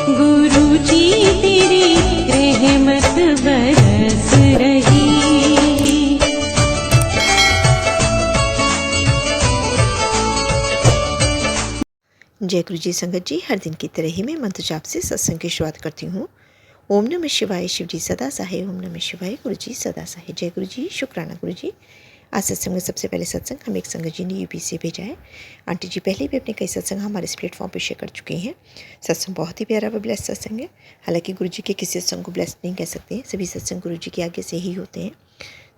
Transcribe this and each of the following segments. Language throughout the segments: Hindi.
गुरु जी तेरी रहमत बरस रही। जय गुरु जी संगत जी, हर दिन की तरह ही मैं मंत्र जाप से सत्संग की शुरुआत करती हूँ। ओम नमः शिवाय, शिव जी सदा सहाय। ओम नमः शिवाय, गुरु जी सदा सहाय। जय गुरु जी, शुक्राना गुरु जी। आज सत्संग में सबसे पहले सत्संग हम एक संगत जी ने यूपी से भेजा है। आंटी जी पहले भी अपने कई सत्संग हमारे इस प्लेटफॉर्म पर शेयर कर चुके हैं। सत्संग बहुत ही प्यारा व ब्लेस्ड सत्संग है। हालांकि गुरु जी के किसी सत्संग को ब्लेस्ड नहीं कह सकते हैं, सभी सत्संग गुरु जी की आज्ञा से ही होते हैं।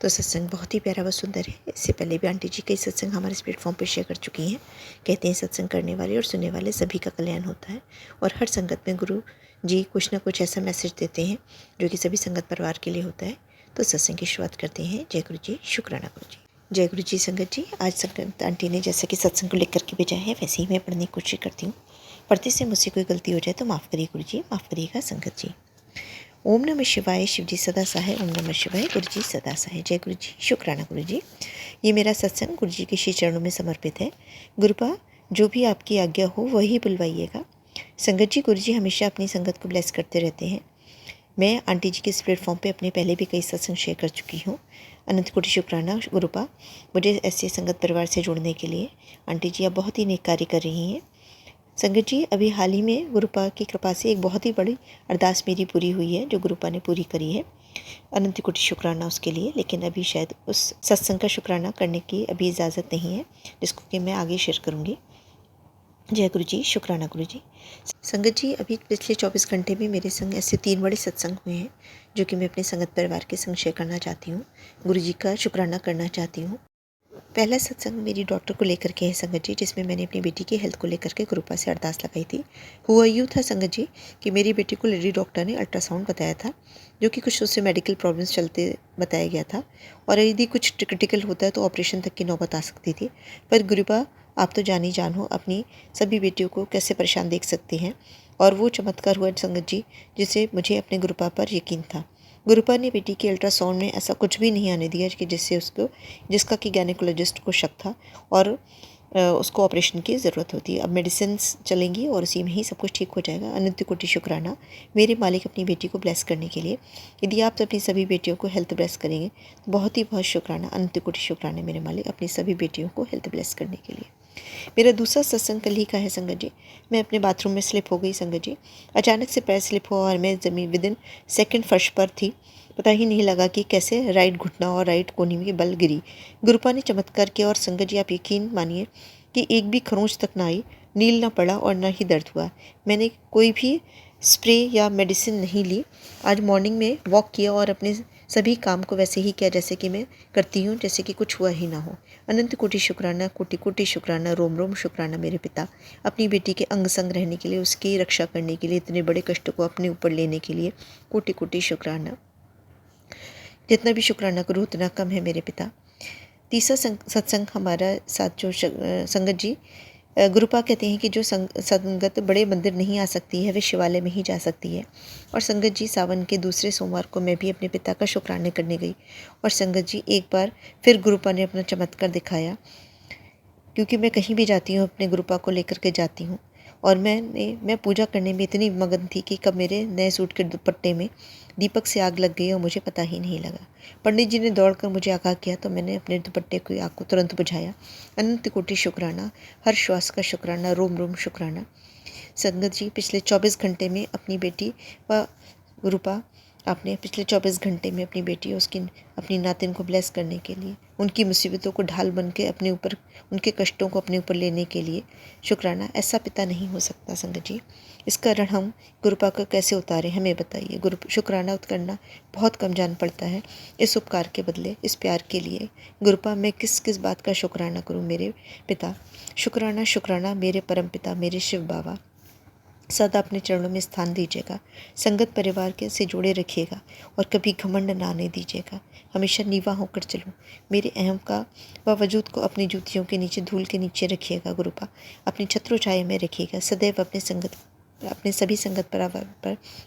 तो सत्संग बहुत ही प्यारा व सुंदर है। इससे पहले भी आंटी जी कई सत्संग हमारे इस प्लेटफॉर्म पर शेयर कर चुकी हैं। कहते हैं सत्संग करने वाले और सुनने वाले सभी का कल्याण होता है, और हर संगत में गुरु जी कुछ ना कुछ ऐसा मैसेज देते हैं जो कि सभी संगत परिवार के लिए होता है। तो सत्संग की शुरुआत करते हैं। जय गुरु जी, शुक्राना गुरु जी। जय गुरु जी संगत जी, आज संगत आंटी ने जैसा कि सत्संग को लेकर के भेजा है वैसे ही मैं पढ़ने की कोशिश करती हूँ। पढ़ते से मुझसे कोई गलती हो जाए तो माफ़ करिए गुरु जी, माफ़ करिएगा संगत जी। ओम नमः शिवाय, शिव जी सदा सहाय। ओम नमः शिवाय, गुरु जी सदा सहाय। जय गुरु जी, शुक्राना गुरु जी। ये मेरा सत्संग गुरु जी के श्री चरणों में समर्पित है। गुरुपा, जो भी आपकी आज्ञा हो वही बुलवाइएगा। संगत जी, गुरु जी हमेशा अपनी संगत को ब्लेस करते रहते हैं। मैं आंटी जी के इस प्लेटफॉर्म पे अपने पहले भी कई सत्संग शेयर कर चुकी हूँ। अनंत कोटि शुक्राना गुरुपा, मुझे ऐसे संगत परिवार से जुड़ने के लिए। आंटी जी आप बहुत ही नेक कार्य कर रही हैं। संगत जी, अभी हाल ही में गुरुपा की कृपा से एक बहुत ही बड़ी अरदास मेरी पूरी हुई है, जो गुरुपा ने पूरी करी है। अनंत कोटि शुक्राना उसके लिए। लेकिन अभी शायद उस सत्संग का शुक्राना करने की अभी इजाज़त नहीं है, जिसको कि मैं आगे शेयर करूँगी। जय गुरु जी, शुक्राना गुरु जी। संगत जी, अभी पिछले 24 घंटे में मेरे संग ऐसे 3 बड़े सत्संग हुए हैं जो कि मैं अपने संगत परिवार के संग शेयर करना चाहती हूँ। गुरु जी का शुक्राना करना चाहती हूँ। पहला सत्संग मेरी डॉक्टर को लेकर के है संगत जी, जिसमें मैंने अपनी बेटी की हेल्थ को लेकर के गुरुपा से अरदास लगाई थी। हुआ यूँ था संगत जी कि मेरी बेटी को लेडी डॉक्टर ने अल्ट्रासाउंड बताया था, जो कि कुछ उससे मेडिकल प्रॉब्लम्स चलते बताया गया था, और यदि कुछ क्रिटिकल होता है तो ऑपरेशन तक की नौबत आ सकती थी। पर गुरुपा, आप तो जानी जान हो, अपनी सभी बेटियों को कैसे परेशान देख सकती हैं, और वो चमत्कार हुआ संगत जी जिससे मुझे अपने गुरुपा पर यकीन था। गुरुपा ने बेटी के अल्ट्रासाउंड में ऐसा कुछ भी नहीं आने दिया कि जिसका कि गायनेकोलॉजिस्ट को शक था और उसको ऑपरेशन की ज़रूरत होती है। अब मेडिसिन चलेंगी और उसी में ही सब कुछ ठीक हो जाएगा। अनंत कोटि शुक्राना मेरे मालिक अपनी बेटी को ब्लेस करने के लिए। यदि आप तो अपनी सभी बेटियों को हेल्थ ब्लेस करेंगे तो बहुत ही बहुत शुक्राना। अनंत कोटि शुक्राना मेरे मालिक अपनी सभी बेटियों को हेल्थ ब्लेस करने के लिए। मेरा दूसरा सत्संग कल ही का है संगत जी। मैं अपने बाथरूम में स्लिप हो गई संगत जी। अचानक से पैर स्लिप हुआ और मैं ज़मीन विदिन सेकंड फर्श पर थी। पता ही नहीं लगा कि कैसे राइट घुटना और राइट कोहनी में बल गिरी। गुरुपा ने चमत्कार किया, और संगत जी आप यकीन मानिए कि एक भी खरोंच तक ना आई, नील ना पड़ा और ना ही दर्द हुआ। मैंने कोई भी स्प्रे या मेडिसिन नहीं ली। आज मॉर्निंग में वॉक किया और अपने सभी काम को वैसे ही किया जैसे कि मैं करती हूँ, जैसे कि कुछ हुआ ही ना हो। अनंत कोटि शुक्राना, कोटि कोटि शुक्राना, रोम रोम शुक्राना मेरे पिता, अपनी बेटी के अंग संग रहने के लिए, उसकी रक्षा करने के लिए, इतने बड़े कष्ट को अपने ऊपर लेने के लिए कोटि कोटि शुक्राना। जितना भी शुक्राना करूँ उतना कम है मेरे पिता। तीसरा सत्संग हमारा साथ जो संगत जी, गुरुपा कहते हैं कि जो संगत बड़े मंदिर नहीं आ सकती है वे शिवालय में ही जा सकती है। और संगत जी, सावन के दूसरे सोमवार को मैं भी अपने पिता का शुक्राने करने गई, और संगत जी एक बार फिर गुरुपा ने अपना चमत्कार दिखाया। क्योंकि मैं कहीं भी जाती हूँ अपने गुरुपा को लेकर के जाती हूँ, और मैं पूजा करने में इतनी मगन थी कि कब मेरे नए सूट के दुपट्टे में दीपक से आग लग गई और मुझे पता ही नहीं लगा। पंडित जी ने दौड़कर मुझे आगाह किया तो मैंने अपने दुपट्टे की आग को तुरंत बुझाया। अनंत कोटि शुक्राना, हर श्वास का शुक्राना, रोम रोम शुक्राना। संगत जी, पिछले 24 घंटे में अपनी बेटी व गुरुपा, आपने पिछले 24 घंटे में अपनी बेटी और उसकी अपनी नातिन को ब्लेस करने के लिए, उनकी मुसीबतों को ढाल बन के अपने ऊपर, उनके कष्टों को अपने ऊपर लेने के लिए शुक्राना। ऐसा पिता नहीं हो सकता संगत जी। इसका ऋण हम गुरुपा को कैसे उतारें, हमें बताइए। शुक्राना करना बहुत कम जान पड़ता है। इस उपकार के बदले, इस प्यार के लिए गुरुपा मैं किस किस बात का शुक्राना करूँ मेरे पिता। शुक्राना शुक्राना मेरे परम पिता, मेरे शिव बाबा, सदा अपने चरणों में स्थान दीजिएगा। संगत परिवार के से जोड़े रखिएगा और कभी घमंड ना आने दीजिएगा। हमेशा नीवा होकर चलूँ। मेरे अहम का व वजूद को अपनी जूतियों के नीचे, धूल के नीचे रखिएगा गुरुपा। अपनी छत्रो छाया में रखिएगा। सदैव अपने सभी संगत पर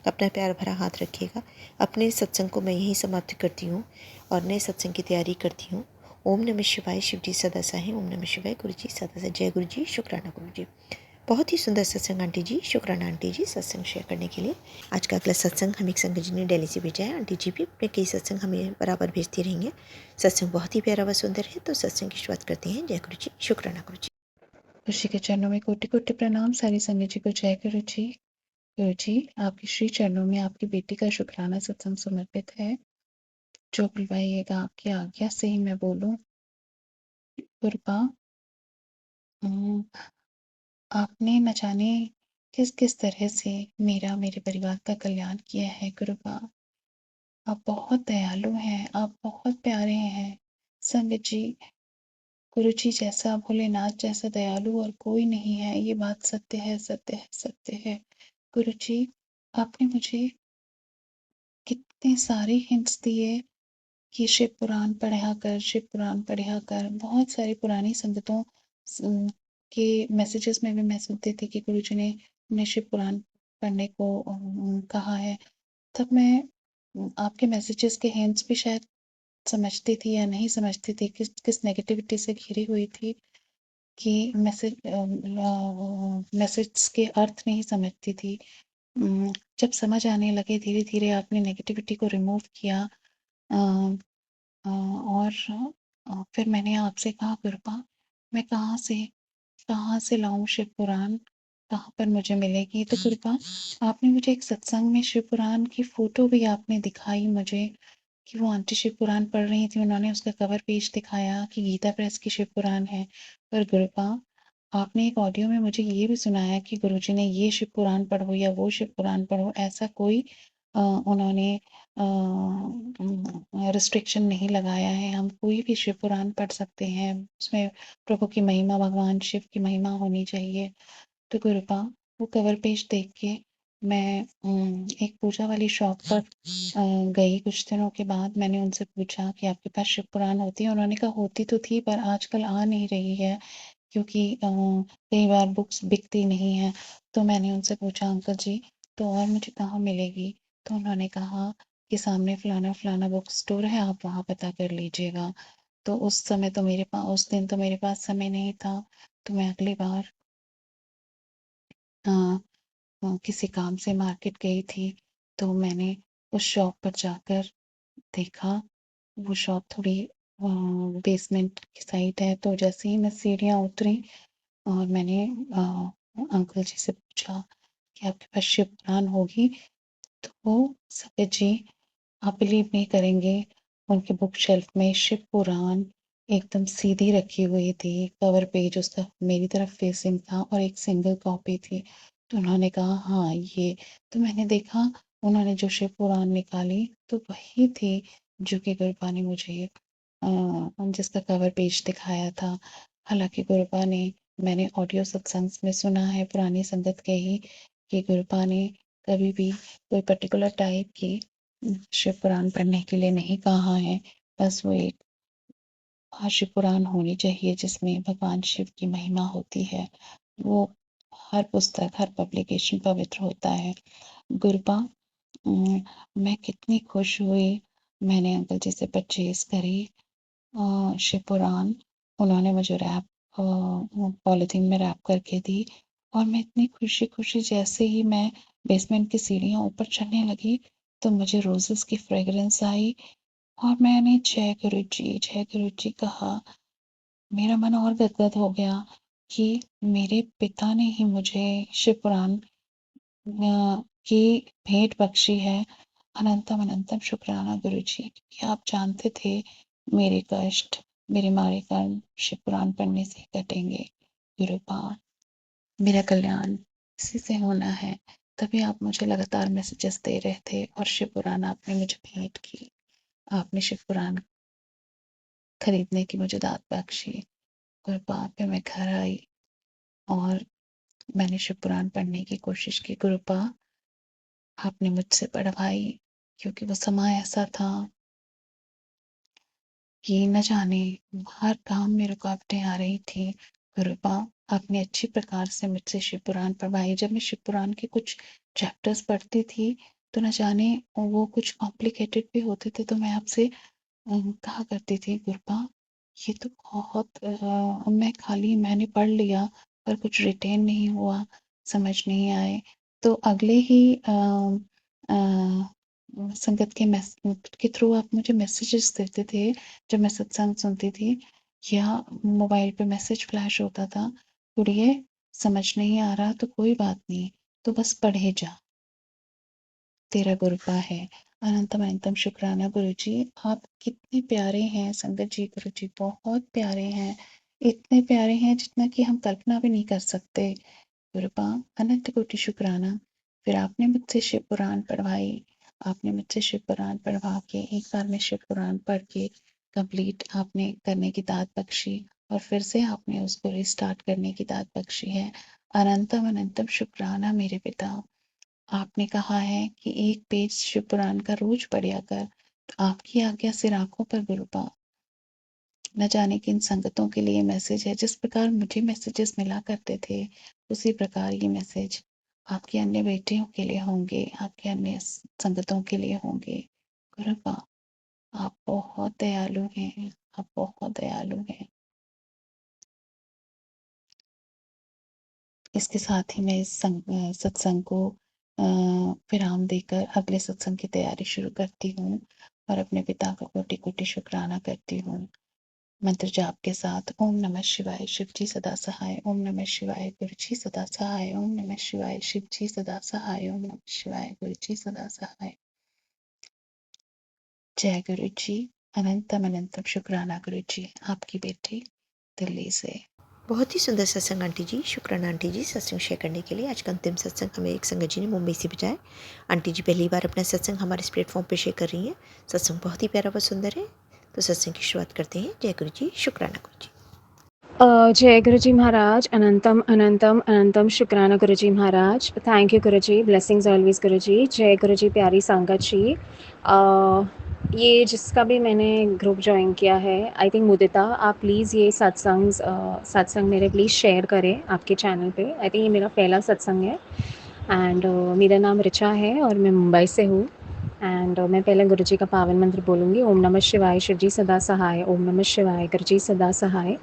अपना प्यार भरा हाथ रखिएगा। अपने सत्संग को मैं यहीं समाप्त करती हूँ और नए सत्संग की तैयारी करती हूँ। ओम नमः शिवाय, शिव जी सदा सहाय। ओम नमः शिवाय, गुरु जी सदा सहाय। जय गुरु जी, शुक्राना गुरु जी। बहुत ही सुंदर सत्संग आंटी जी, शुक्राना आंटी जी सत्संग शेयर करने के लिए। आज का अगला सत्संग हमें एक संगत जी ने दिल्ली से भेजा है। आंटी जी भी अपने कई सत्संग हमें बराबर भेजती रही हैं। सत्संग बहुत ही प्यारा व सुंदर है, तो सत्संग की शुरुआत करते हैं। जय गुरु जी, शुक्राना गुरु जी। गुरु जी के चरणों में कोटि कोटि प्रणाम। सारी संगत जी को जय गुरु जी। गुरु जी, आपके श्री चरणों में आपकी बेटी का शुक्राना सत्संग समर्पित है। जो बुलवाइएगा आपकी आज्ञा से ही मैं बोलूं। गुरुपा, अम, आपने न जाने किस किस तरह से मेरा मेरे परिवार का कल्याण किया है। गुरुपा, आप बहुत दयालु हैं, आप बहुत प्यारे हैं। संगत जी, गुरु जी जैसा, भोलेनाथ जैसा दयालु और कोई नहीं है। ये बात सत्य है, सत्य है, सत्य है। गुरु जी, आपने मुझे कितने सारे हिंट्स दिए कि शिव पुराण पढ़ा कर, शिव पुराण पढ़ा कर। बहुत सारी पुरानी संगतों के मैसेजेस में भी मैं सुनती थी कि गुरु जी ने उन्हें शिव पुराण पढ़ने को कहा है। तब मैं आपके मैसेजेस के हिंट्स भी शायद समझती थी या नहीं समझती थी, किस किस नेगेटिविटी से घिरी हुई थी कि मैसेज के अर्थ नहीं समझती थी। जब समझ आने लगे धीरे धीरे आपने नेगेटिविटी को रिमूव किया। अ, और फिर मैंने आपसे कहा, कृपा मैं कहाँ से लाऊं शिव पुराण, कहाँ पर मुझे मिलेगी। तो कृपा आपने मुझे एक सत्संग में शिव पुराण की फोटो भी आपने दिखाई मुझे कि वो आंटी शिव पुराण पढ़ रही थी। उन्होंने उसका कवर पेज दिखाया कि गीता प्रेस की शिव पुराण है। पर गुरुपा, आपने एक ऑडियो में मुझे ये भी सुनाया कि गुरुजी ने ये शिव पुराण पढ़ो या वो शिव पुराण पढ़ो। ऐसा कोई उन्होंने रिस्ट्रिक्शन नहीं लगाया है। हम कोई भी शिव पुराण पढ़ सकते हैं, उसमें प्रभु की महिमा, भगवान शिव की महिमा होनी चाहिए। तो कृपा वो कवर पेज देख के मैं एक पूजा वाली शॉप पर गई। कुछ दिनों के बाद मैंने उनसे पूछा कि आपके पास शिव पुराण होती है। उन्होंने कहा होती तो थी, पर आजकल आ नहीं रही है क्योंकि कई बार बुक्स बिकती नहीं है। तो मैंने उनसे पूछा, अंकल जी तो और मुझे कहाँ मिलेगी। तो उन्होंने कहा कि सामने फलाना फलाना बुक स्टोर है, आप वहाँ पता कर लीजिएगा। तो उस समय तो मेरे पास, उस दिन तो मेरे पास समय नहीं था। तो मैं अगली बार किसी काम से मार्केट गई थी। तो मैंने उस शॉप पर जाकर देखा। वो शॉप थोड़ी बेसमेंट की साइड है। तो जैसे ही मैं सीढ़ियाँ उतरी और मैंने अंकल जी से पूछा कि आपके पास शिव पुराण होगी। तो वो सफेद जी, आप बिलीव नहीं करेंगे, उनके बुक शेल्फ में शिव पुराण एकदम सीधी रखी हुई थी। कवर पेज उसका मेरी तरफ फेसिंग था और एक सिंगल कॉपी थी। तो उन्होंने कहा हाँ ये। तो मैंने देखा, उन्होंने जो शिव पुराण निकाली तो वही थी जो कि गुरुपा ने मुझे जिसका कवर पेज दिखाया था। हालांकि गुरुपा ने, मैंने ऑडियो सत्संग में सुना है पुरानी संगत के ही, कि गुरुपा ने कभी भी कोई पर्टिकुलर टाइप की शिव पुराण पढ़ने के लिए नहीं कहा है। बस वो एक शिव पुराण होनी चाहिए जिसमें भगवान शिव की महिमा होती है। वो हर पुस्तक, हर पब्लिकेशन पवित्र होता है। गुरुपा, मैं कितनी खुश हुई। मैंने अंकल जी से परचेज करी शिव पुराण। उन्होंने मुझे रैप पॉलिथीन में रैप करके दी। और मैं इतनी खुशी खुशी, जैसे ही मैं बेसमेंट की सीढ़ियाँ ऊपर चढ़ने लगी तो मुझे रोजेस की फ्रेग्रेंस आई और मैंने जय गुरु जी कहा। मेरा मन और गदगद हो गया कि मेरे पिता ने ही मुझे शिव पुराण की भेंट बख्शी है। अनंतम अनंतम शुक्राना गुरु जी, कि आप जानते थे मेरे कष्ट, मेरे मारे कर्म शिव पुराण पढ़ने से कटेंगे। गुरुपा, मेरा कल्याण इसी से होना है। तभी आप मुझे लगातार मैसेजेस दे रहे थे और शिव पुराण आपने मुझे भेंट की। आपने शिव पुराण खरीदने की मुझे दात बख्शी। गुरुपा, फिर मैं घर आई और मैंने शिव पुराण पढ़ने की कोशिश की। गुरुपा, आपने मुझसे पढ़वाई, क्योंकि वो समय ऐसा था कि न जाने हर काम में रुकावटें आ रही थी। गुरुपा, आपने अच्छी प्रकार से मुझसे शिव पुराण पढ़वाई। जब मैं शिव पुराण के कुछ चैप्टर्स पढ़ती थी तो न जाने वो कुछ कॉम्प्लिकेटेड भी होते थे। तो मैं आपसे कहा करती थी, गुरुपा ये तो बहुत मैं खाली मैंने पढ़ लिया पर कुछ रिटेन नहीं हुआ, समझ नहीं आए। तो अगले ही संगत के थ्रू आप मुझे मैसेजेस देते थे जब मैं सत्संग सुनती थी, या मोबाइल पे मैसेज फ्लैश होता था, "गुड़िये समझ नहीं आ रहा तो कोई बात नहीं, तो बस पढ़े जा, तेरा गुरुपा है।" अनंतम अनंतम शुक्राना गुरुजी, आप कितने प्यारे हैं संगत जी। गुरुजी बहुत प्यारे हैं, इतने प्यारे हैं जितना कि हम कल्पना भी नहीं कर सकते। गुरुपा अनंत कोटि शुक्राना। फिर आपने मुझसे शिव पुराण पढ़वाई, आपने मुझसे शिव पुराण पढ़वा के एक बार में शिव पुराण पढ़ के कंप्लीट आपने करने की दात बख्शी, और फिर से आपने उसको रिस्टार्ट करने की दात बख्शी है। अनंतम अनंतम शुक्राना मेरे पिता। आपने कहा है कि एक पेज शिव पुराण का रोज पढ़ा कर, तो आपकी आज्ञा सिर आंखों पर गुरुपा। न जाने किन संगतों के लिए मैसेज है, जिस प्रकार मुझे मैसेजेस मिला करते थे उसी प्रकार ये मैसेज आपके अन्य बेटियों के लिए होंगे, आपके अन्य संगतों के लिए होंगे। गुरुपा आप बहुत दयालु हैं, आप बहुत दयालु हैं। इसके साथ ही मैं इस सत्संग को विराम देकर अगले सत्संग की तैयारी शुरू करती हूँ, और अपने पिता का कोटि कोटि शुक्राना करती हूँ। मंत्र जाप के साथ ओम नमः शिवाय शिव जी सदा सहाय, ओम नमः शिवाय गुरु जी सदा सहाय, ओम नमः शिवाय शिव जी सदा सहाय, ओम नमः शिवाय गुरु जी सदा सहाय। जय गुरु जी। अनंतम अनंतम शुक्राना गुरु जी। आपकी बेटी दिल्ली से। बहुत ही सुंदर सत्संग आंटी जी। शुक्राना आंटी जी सत्संग शेयर करने के लिए। आज का अंतिम सत्संग हमें एक संगत जी ने मुंबई से भेजा है। आंटी जी पहली बार अपना सत्संग हमारे इस प्लेटफॉर्म पे शेयर कर रही हैं। सत्संग बहुत ही प्यारा व सुंदर है। तो सत्संग की शुरुआत करते हैं। जय गुरु जी, शुक्राना गुरु जी। जय गुरु जी महाराज। अनंतम अनंतम अनंतम शुक्राना गुरु जी महाराज। Thank you Guru ji. Blessings always गुरु जी। जय गुरु जी। प्यारी संगत जी। ये जिसका भी मैंने ग्रुप ज्वाइन किया है, आई थिंक मुदिता, आप प्लीज़ ये सत्संग मेरे प्लीज़ शेयर करें आपके चैनल पे। आई थिंक ये मेरा पहला सत्संग है। एंड मेरा नाम ऋचा है और मैं मुंबई से हूँ। एंड मैं पहले गुरु जी का पावन मंत्र बोलूँगी। ओम नमः शिवाय शिव जी सदा सहाय, ओम नमः शिवाय गुरु जी सदा सहाय,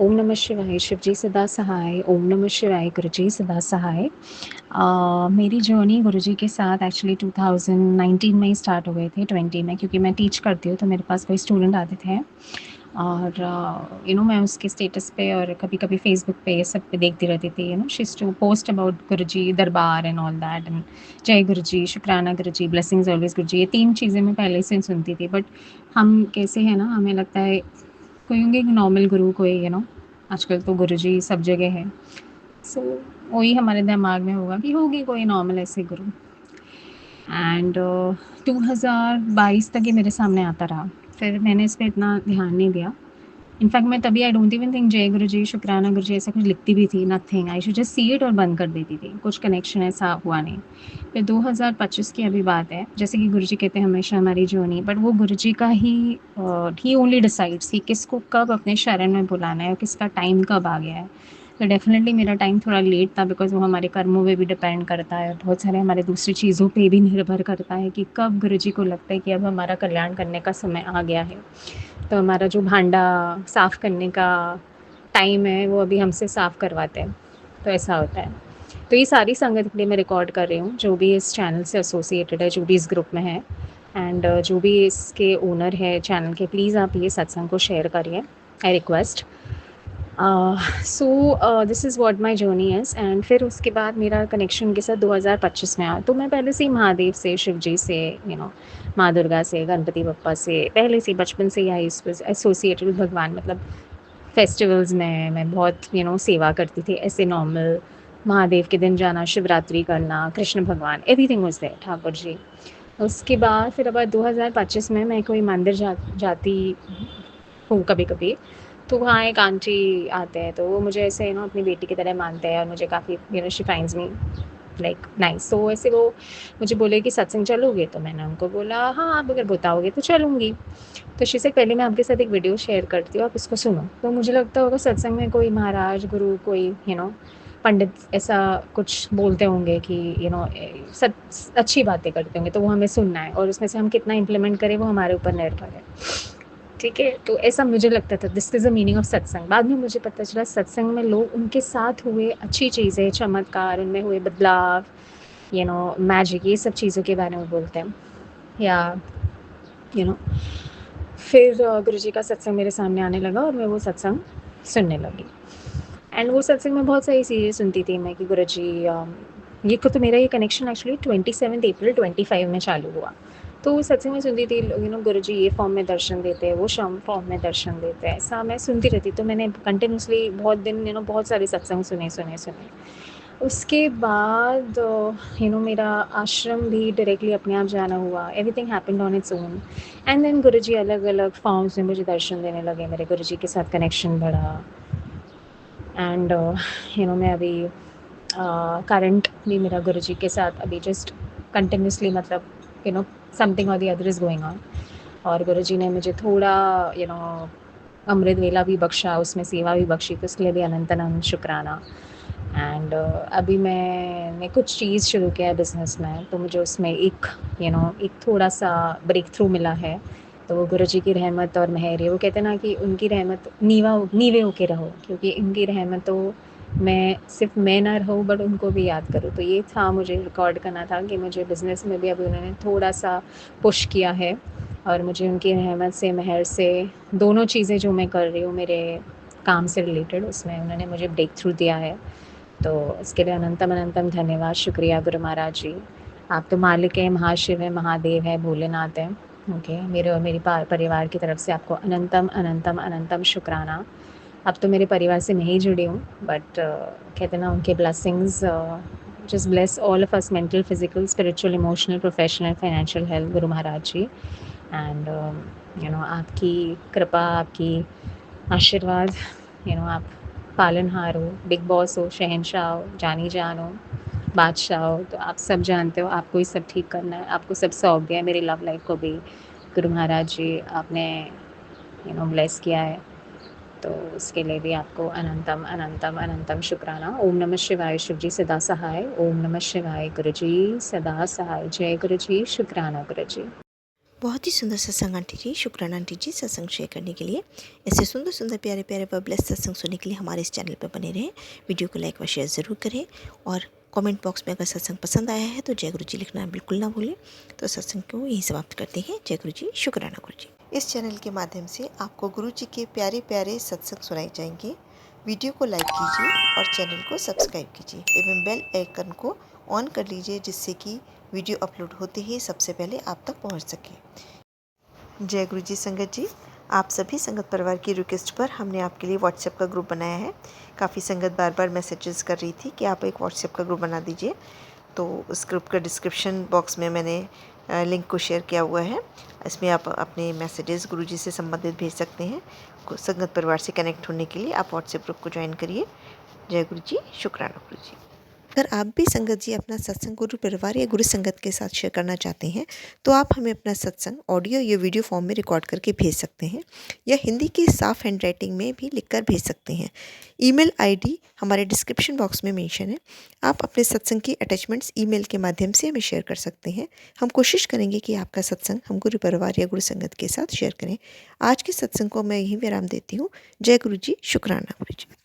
ओम नमः शिवाय शिव जी सदा सहाय, ओम नमः शिवाय गुरु जी सदा सहाय। मेरी जर्नी गुरु जी के साथ एक्चुअली 2019 में ही स्टार्ट हो गए थे, 20 में, क्योंकि मैं टीच करती हूँ तो मेरे पास कोई स्टूडेंट आते थे। और मैं उसके स्टेटस पे और कभी-कभी फ़ेसबुक पे सब पे देखती रहती थी, she used to post about Guruji, darbar and all that, and जय गुरुजी, शुक्राना गुरुजी, ब्लेसिंग्स ऑलवेज़ गुरुजी, ये 3 चीज़ें मैं पहले से सुनती थी। बट हम कैसे हैं ना, हमें लगता है कोई होंगे एक नॉर्मल गुरु, कोई आजकल तो गुरुजी सब जगह है। सो वही हमारे दिमाग में होगा कि होगी कोई नॉर्मल ऐसे गुरु। एंड 2022 तक ये मेरे सामने आता रहा। फिर मैंने इस पे इतना ध्यान नहीं दिया। इनफैक्ट मैं तभी आई डोंट इवन थिंक जय गुरुजी, शुक्राना गुरुजी ऐसा कुछ लिखती भी थी, nothing. I should just see it और बंद कर देती थी, कुछ कनेक्शन ऐसा हुआ नहीं। फिर 2025 की अभी बात है, जैसे कि गुरुजी कहते हैं हमेशा हमारी जर्नी, बट वो गुरुजी का ही ओनली डिसाइड्स कि किसको कब अपने शरण में बुलाना है और किसका टाइम कब आ गया है। तो डेफ़िनेटली मेरा टाइम थोड़ा लेट था, बिकॉज़ वो हमारे कर्मों पे भी डिपेंड करता है, बहुत सारे हमारे दूसरी चीज़ों पे भी निर्भर करता है कि कब गुरुजी को लगता है कि अब हमारा कल्याण करने का समय आ गया है। तो हमारा जो भांडा साफ़ करने का टाइम है वो अभी हमसे साफ़ करवाते हैं, तो ऐसा होता है। तो ये सारी संगत के लिए मैं रिकॉर्ड कर रही हूँ, जो भी इस चैनल से एसोसिएटेड है, जो भी इस ग्रुप में है, एंड जो भी इसके ओनर है चैनल के, प्लीज़ आप ये सत्संग को शेयर करिए, I request. So this is what my journey is. And फिर उसके बाद मेरा कनेक्शन के साथ 2025 में आया। तो मैं पहले से ही महादेव से, शिव जी से, माँ दुर्गा से, गणपति बप्पा से पहले से बचपन से ही आई एसोसिएटेड विद भगवान। मतलब फेस्टिवल्स में मैं बहुत सेवा करती थी, ऐसे नॉर्मल महादेव के दिन जाना, शिवरात्रि करना, कृष्ण भगवान, everything was there, Thakur ji. उसके बाद फिर अब 2025 में मैं कोई मंदिर जाती हूँ कभी-कभी, तो वहाँ एक आंटी आते हैं, तो वो मुझे ऐसे अपनी बेटी की तरह मानते हैं और मुझे काफ़ी she finds me like nice. तो ऐसे वो मुझे बोले कि सत्संग चलोगे? तो मैंने उनको बोला हाँ, आप अगर बताओगे तो चलूँगी। तो शी सेड पहले मैं आपके साथ एक वीडियो शेयर करती हूँ, आप इसको सुनो। तो मुझे लगता होगा सत्संग में कोई महाराज, गुरु, कोई पंडित ऐसा कुछ बोलते होंगे कि अच्छी बातें करते होंगे, तो वो हमें सुनना है और उसमें से हम कितना इम्प्लीमेंट करें वो हमारे ऊपर निर्भर है। ठीक है? तो ऐसा मुझे लगता था, this is the meaning of सत्संग। बाद में मुझे पता चला सत्संग में लोग उनके साथ हुए अच्छी चीज़ें, चमत्कार, उनमें हुए बदलाव, मैजिक, ये सब चीज़ों के बारे में बोलते हैं। या यू नो फिर गुरुजी का सत्संग मेरे सामने आने लगा और मैं वो सत्संग सुनने लगी। एंड वो सत्संग में बहुत सारी चीज़ें सुनती थी मैं कि गुरुजी, तो मेरा ये कनेक्शन एक्चुअली 27 अप्रैल 25 में चालू हुआ। तो उस सत्संग में सुनती थी, गुरुजी ये फॉर्म में दर्शन देते हैं, वो शम फॉर्म में दर्शन देते हैं, ऐसा मैं सुनती रहती। तो मैंने कंटिन्यूअसली बहुत दिन बहुत सारे सत्संग सुने। उसके बाद मेरा आश्रम भी डायरेक्टली अपने आप जाना हुआ, everything happened on its own. And then Guruji अलग-अलग फॉर्म्स में मुझे दर्शन देने लगे, मेरे गुरुजी के साथ कनेक्शन बढ़ा। एंड मैं अभी करंट भी मेरा गुरुजी के साथ अभी जस्ट कंटिन्यूअसली, मतलब समथिंग और the other is going on. और गुरुजी ने मुझे थोड़ा अमृत वेला भी बख्शा, उसमें सेवा भी बख्शी, तो इसके लिए भी अनंत अनंत शुक्राना। एंड अभी मैंने कुछ चीज़ शुरू किया है बिज़नेस में, तो मुझे उसमें एक थोड़ा-सा ब्रेक थ्रू मिला है। तो वो गुरुजी की रहमत और मेहर है। वो कहते हैं ना कि उनकी रहमत नीवे होके रहो, क्योंकि उनकी रहमतों में सिर्फ़ मैं ना रहूँ बट उनको भी याद करूँ। तो ये था, मुझे रिकॉर्ड करना था कि मुझे बिज़नेस में भी अभी उन्होंने थोड़ा-सा पुश किया है और मुझे उनकी रहमत से, मेहर से, दोनों चीज़ें जो मैं कर रही हूँ मेरे काम से रिलेटेड, उसमें उन्होंने मुझे ब्रेक थ्रू दिया है। तो इसके लिए अनंतम अनंतम धन्यवाद, शुक्रिया गुरु महाराज जी। आप तो मालिक हैं, महाशिव हैं, महादेव हैं, भोलेनाथ हैं। ओके, मेरे और मेरी परिवार की तरफ से आपको अनंतम अनंतम अनंतम शुक्राना। अब तो मेरे परिवार से नहीं जुड़ी हूँ, बट कहते हैं ना, उनके blessings just bless all of us, mental, physical, spiritual, emotional, professional, financial health, Guru Maharaj ji. And आपकी कृपा, आपकी आशीर्वाद, आप पालनहार हो, बिग बॉस हो, शहंशाह हो, जानी जान हो, बादशाह हो, तो आप सब जानते हो आपको ही सब ठीक करना है, आपको सब सौंप दिया है। मेरी लव लाइफ को भी गुरु महाराज जी आपने ब्लेस किया है, तो उसके लिए भी आपको अनंतम अनंतम अनंतम शुक्राना। ओम नमः शिवाय, शिव जी सदा सहाय। ओम नमः शिवाय, गुरु जी सदा सहाय। जय गुरु जी, शुक्राना गुरु जी। बहुत ही सुंदर सत्संग आंटी जी, शुक्राना आंटी जी सत्संग शेयर करने के लिए। ऐसे सुंदर सुंदर प्यारे प्यारे व ब्लेस सत्संग सुनने के लिए हमारे इस चैनल पर बने रहें। वीडियो को लाइक व शेयर ज़रूर करें और कमेंट बॉक्स में अगर सत्संग पसंद आया है तो जय गुरु जी लिखना बिल्कुल ना भूलें। तो सत्संग को यहीं समाप्त करते हैं। जय गुरु जी, शुक्राना गुरु जी। इस चैनल के माध्यम से आपको गुरु जी के प्यारे प्यारे सत्संग सुनाए जाएंगे। वीडियो को लाइक कीजिए और चैनल को सब्सक्राइब कीजिए एवं बेल आइकन को ऑन कर लीजिए, जिससे कि वीडियो अपलोड होते ही सबसे पहले आप तक पहुंच सके। जय गुरु जी संगत जी, आप सभी संगत परिवार की रिक्वेस्ट पर हमने आपके लिए व्हाट्सएप का ग्रुप बनाया है। काफ़ी संगत बार बार मैसेजेस कर रही थी कि आप एक व्हाट्सएप का ग्रुप बना दीजिए, तो उस ग्रुप का डिस्क्रिप्शन बॉक्स में मैंने लिंक को शेयर किया हुआ है। इसमें आप अपने मैसेजेस गुरु जी से संबंधित भेज सकते हैं। संगत परिवार से कनेक्ट होने के लिए आप व्हाट्सएप ग्रुप को ज्वाइन करिए। जय गुरु जी, शुक्राना गुरु जी। अगर आप भी संगत जी अपना सत्संग गुरु परिवार या गुरु संगत के साथ शेयर करना चाहते हैं, तो आप हमें अपना सत्संग ऑडियो या वीडियो फॉर्म में रिकॉर्ड करके भेज सकते हैं या हिंदी की साफ हैंड राइटिंग में भी लिखकर भेज सकते हैं। ईमेल आईडी हमारे डिस्क्रिप्शन बॉक्स में मेंशन है। आप अपने सत्संग की अटैचमेंट्स ईमेल के माध्यम से हमें शेयर कर सकते हैं। हम कोशिश करेंगे कि आपका सत्संग हम गुरु परिवार या गुरु संगत के साथ शेयर करें। आज के सत्संग को मैं यहीं विराम देती हूँ। जय गुरु जी, शुक्राना गुरु जी।